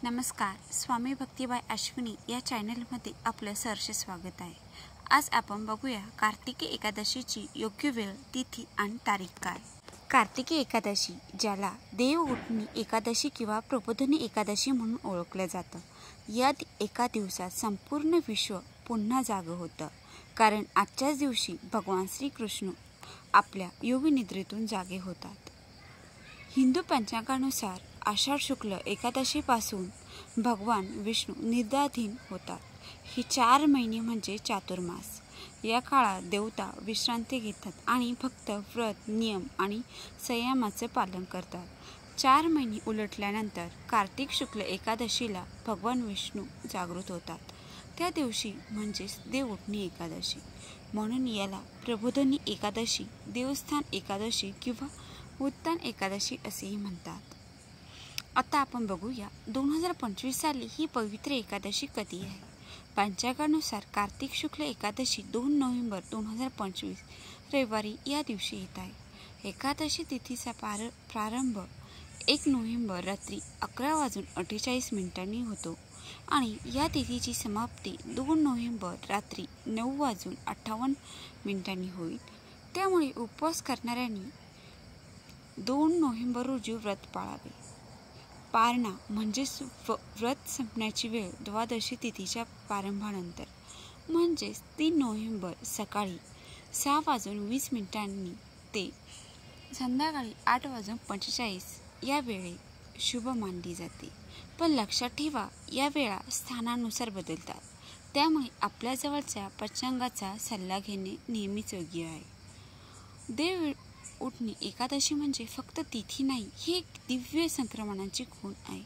नमस्कार. स्वामी भक्तिबाई अश्विनी या चॅनलमध्ये आपलं सहर्ष स्वागत आहे. आज आपण बघूया कार्तिकी एकादशीची योग्य वेळ, तिथी आणि तारीख काय. कार्तिकी एकादशी, ज्याला देव उठणी एकादशी किंवा प्रबोधिनी एकादशी म्हणून ओळखलं जातं, या एका दिवसात संपूर्ण विश्व पुन्हा जागं होतं. कारण आजच्याच दिवशी भगवान श्रीकृष्ण आपल्या योगनिद्रेतून जागे होतात. हिंदू पंचांगानुसार आषाढ शुक्ल एकादशीपासून भगवान विष्णू निद्राधीन होतात. ही 4 महिने म्हणजे चातुर्मास. या काळात देवता विश्रांती घेतात आणि फक्त व्रत, नियम आणि संयमाचं पालन करतात. 4 महिने उलटल्यानंतर कार्तिक शुक्ल एकादशीला भगवान विष्णू जागृत होतात. त्या दिवशी म्हणजेच देव उठणी एकादशी. म्हणून याला प्रबोधिनी एकादशी, देवस्थान एकादशी किंवा उत्तान एकादशी असेही म्हणतात. आता आपण बघूया 2025 साली ही पवित्र एकादशी कधी आहे. पंचांगानुसार कार्तिक शुक्ल एकादशी 2 नोव्हेंबर 2025 रविवारी या दिवशी येत आहे. एकादशी तिथीचा प्रारंभ 1 नोव्हेंबर रात्री 11:48 होतो आणि या तिथीची समाप्ती 2 नोव्हेंबर रात्री 9:58 होईल. त्यामुळे उपवास करणाऱ्यांनी 2 नोव्हेंबर रोजी व्रत पाळावे. पारणा म्हणजेच व्रत संपण्याची वेळ द्वादशी तिथीच्या प्रारंभानंतर म्हणजेच 3 नोव्हेंबर सकाळी 6:20 ते संध्याकाळी 8:45 या वेळे शुभ मानली जाते. पण लक्षात ठेवा, या वेळा स्थानानुसार बदलतात. त्यामुळे आपल्या जवळच्या पंचांगाचा सल्ला घेणे नेहमीच योग्य आहे. देव उठणी एकादशी म्हणजे फक्त तिथी नाही, ही एक दिव्य संक्रमणाची खूण आहे.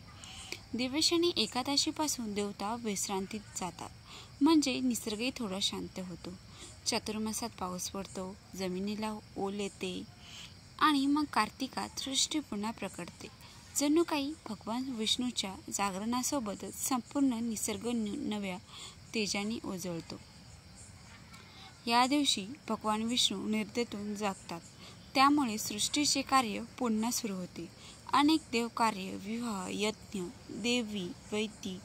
देवशनी एकादशीपासून देवता विश्रांतीत जातात, म्हणजे निसर्गही थोडा शांत होतो. चातुर्मासात पाऊस पडतो, जमिनीला ओल येते आणि मग कार्तिकात सृष्टी पुन्हा प्रकटते. जणू काही भगवान विष्णूच्या जागरणासोबतच संपूर्ण निसर्ग नव्या तेजाने उजळतो. या दिवशी भगवान विष्णू निद्रेतून जागतात. त्यामुळे सृष्टीचे कार्य पुन्हा सुरू होते. अनेक देवकार्य, विवाह, यज्ञ, देवी वैदी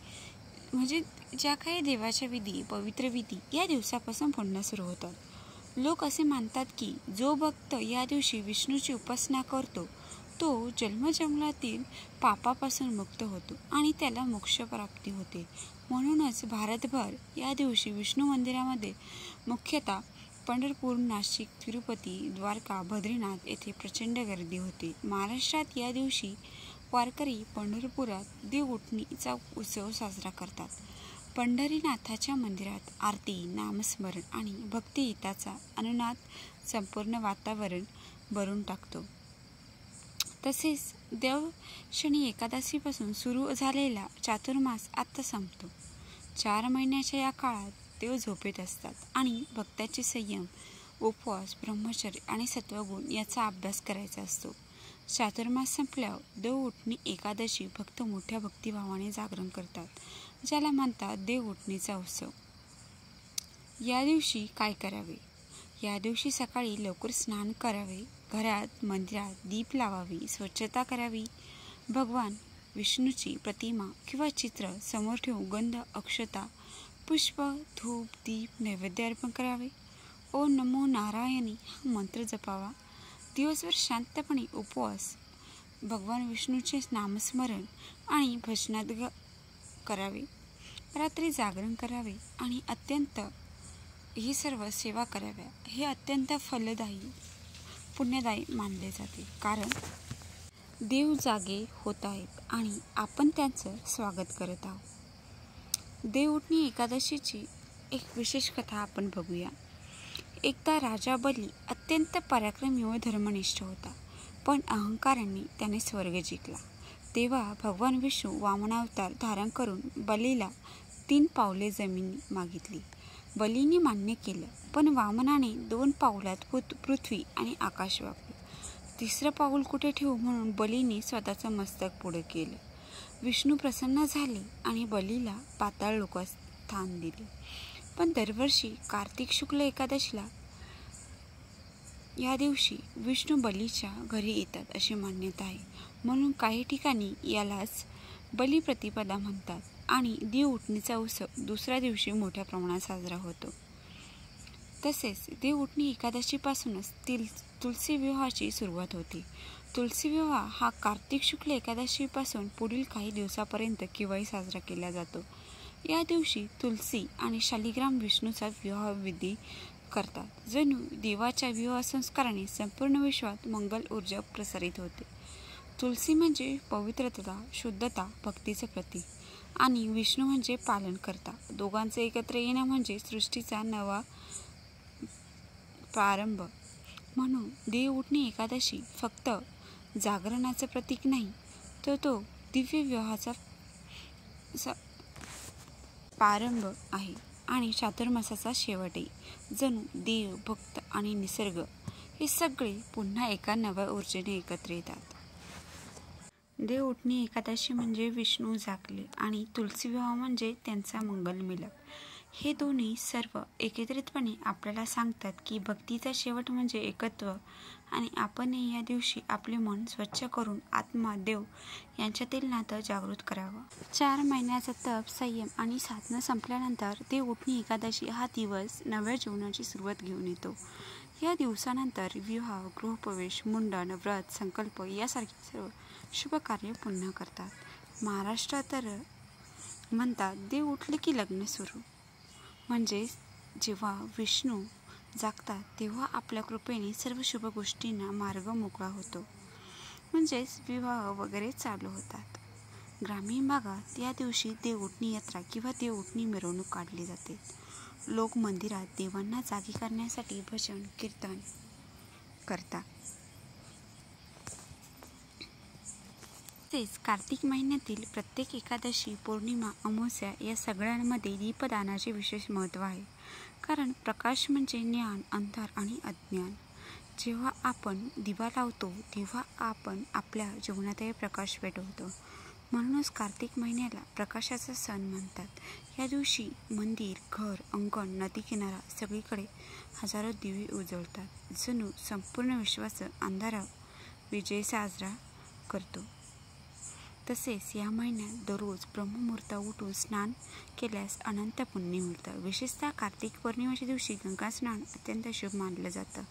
म्हणजे ज्या काही देवाच्या विधी, पवित्र विधी या दिवसापासून पुन्हा सुरू होतात. लोक असे मानतात की जो भक्त या दिवशी विष्णूची उपासना करतो तो जन्मजन्मातील पापापासून मुक्त होतो आणि त्याला मोक्ष प्राप्ती होते. म्हणूनच भारतभर या दिवशी विष्णू मंदिरामध्ये मुख्यतः पंढरपूर, नाशिक, तिरुपती, द्वारका, बद्रीनाथ येथे प्रचंड गर्दी होते. महाराष्ट्रात या दिवशी वारकरी पंढरपुरात देव उठणीचा उत्सव साजरा करतात. पंढरीनाथाच्या मंदिरात आरती, नामस्मरण आणि भक्तिगीताचा अनुनाद संपूर्ण वातावरण भरून टाकतो. तसेच देवशनी एकादशीपासून सुरू झालेला चातुर्मास आता संपतो. 4 महिन्याच्या या काळात देव झोपेत असतात आणि भक्ताचे संयम, उपवास, ब्रह्मचर्य आणि सत्वगुण याचा अभ्यास करायचा असतो. चातुर्मास संपल्यावर देव उठणी एकादशी भक्त मोठ्या भक्तिभावाने जागरण करतात, ज्याला म्हणतात देव उठणीचा उत्सव. या दिवशी काय करावे? या दिवशी सकाळी लवकर स्नान करावे, घरात, मंदिरात दीप लावावी, स्वच्छता करावी, भगवान विष्णूची प्रतिमा किंवा चित्र समोर ठेवून गंध, अक्षता, पुष्प, धूप, दीप नैवेद्य अर्पण करावे. ओम नमो नारायणी हा मंत्र जपावा. दिवसभर शांतपणे उपवास, भगवान विष्णूचे नामस्मरण आणि भजनात करावे. रात्री जागरण करावे आणि अत्यंत ही सर्व सेवा कराव्या. हे अत्यंत फलदायी, पुण्यदायी मानले जाते. कारण देव जागे होत आहेत आणि आपण त्यांचं स्वागत करत आहोत. देव उठणी एकादशीची एक विशेष कथा आपण बघूया. एकदा राजा बली अत्यंत पराक्रमी व धर्मनिष्ठ होता, पण अहंकाराने त्याने स्वर्ग जिंकला. तेव्हा भगवान विष्णू वामनावतार धारण करून बलीला 3 पावले जमीन मागितली. बलीने मान्य केलं, पण वामनाने 2 पावलात पृथ्वी आणि आकाश व्यापलं. 3रं पाऊल कुठे ठेवू म्हणून बलीने स्वतःचं मस्तक पुढे केलं. विष्णू प्रसन्न झाले आणि बलीला पाताळ लोकात स्थान दिले. पण दरवर्षी कार्तिक शुक्ल एकादशीला या दिवशी विष्णू बलीच्या घरी येतात अशी मान्यता आहे. म्हणून काही ठिकाणी यालाच बलिप्रतिपदा म्हणतात आणि देव उठणीचा उत्सव दुसऱ्या दिवशी मोठ्या प्रमाणात साजरा होतो. तसेच देव उठणी एकादशीपासूनच तुलसी विवाहाची सुरुवात होते. तुलसी विवाह हा कार्तिक शुक्ल एकादशीपासून पुढील काही दिवसापर्यंत केव्हाही साजरा केला जातो. या दिवशी तुलसी आणि शालिग्राम विष्णूचा विवाह विधी करतात. जणू देवाच्या विवाह संस्काराने संपूर्ण विश्वात मंगल ऊर्जा प्रसारित होते. तुलसी म्हणजे पवित्रता, शुद्धता, भक्तीचं प्रतीक आणि विष्णू म्हणजे पालनकर्ता. दोघांचे एकत्र येणं म्हणजे सृष्टीचा नवा प्रारंभ. म्हणून देव उठणी एकादशी फक्त जागरणाचं प्रतीक नाही, तर तो दिव्य विवाहाचा प्रारंभ आहे आणि चातुर्मासाचा शेवटही. जणू देव, भक्त आणि निसर्ग हे सगळे पुन्हा एका नव्या ऊर्जेने एकत्र येतात. देव उठणी एकादशी म्हणजे विष्णू जागले आणि तुलसी विवाह म्हणजे त्यांचा मंगल मिलप. हे दोन्ही सर्व एकत्रितपणे आपल्याला सांगतात की भक्तीचा शेवट म्हणजे एकत्व आणि आपणही या दिवशी आपले मन स्वच्छ करून आत्मा, देव यांच्यातील नातं जागृत करावं. 4 महिन्याचा तप, संयम आणि साधना संपल्यानंतर देव उठणी एकादशी हा दिवस नव्या जीवनाची सुरुवात घेऊन येतो. या दिवसानंतर विवाह, गृहप्रवेश, मुंडन, व्रत, संकल्प यासारखी सर्व शुभ कार्य पुन्हा करतात. महाराष्ट्रात तर म्हणतात देव उठले की लग्न सुरू. म्हणजेच जेव्हा विष्णू जागतात तेव्हा आपल्या कृपेने सर्व शुभ गोष्टींना मार्ग मोकळा होतो. म्हणजेच विवाह वगैरे चालू होतात. ग्रामीण भागात या दिवशी देव उठणी यात्रा किंवा देव उठणी मिरवणूक काढली जाते. लोक मंदिरात देवांना जागी करण्यासाठी भजन कीर्तन करतात. तसेच कार्तिक महिन्यातील प्रत्येक एकादशी, पौर्णिमा, अमावस्या या सगळ्यांमध्ये दीपदानाचे विशेष महत्त्व आहे. कारण प्रकाश म्हणजे ज्ञान, अंधार आणि अज्ञान. जेव्हा आपण दिवा लावतो तेव्हा आपण आपल्या जीवनातही प्रकाश पेटवतो. म्हणूनच कार्तिक महिन्याला प्रकाशाचा सण म्हणतात. या दिवशी मंदिर, घर, अंगण, नदी किनारा सगळीकडे हजारो दिवे उजळतात. जणू संपूर्ण विश्वाचा अंधार विजय साजरा करतो. तसेच या महिन्यात दररोज ब्रह्ममुहूर्तात उठून स्नान केल्यास अनंत पुण्य मिळतं. विशेषतः कार्तिक पौर्णिमेच्या दिवशी गंगा स्नान अत्यंत शुभ मानलं जातं.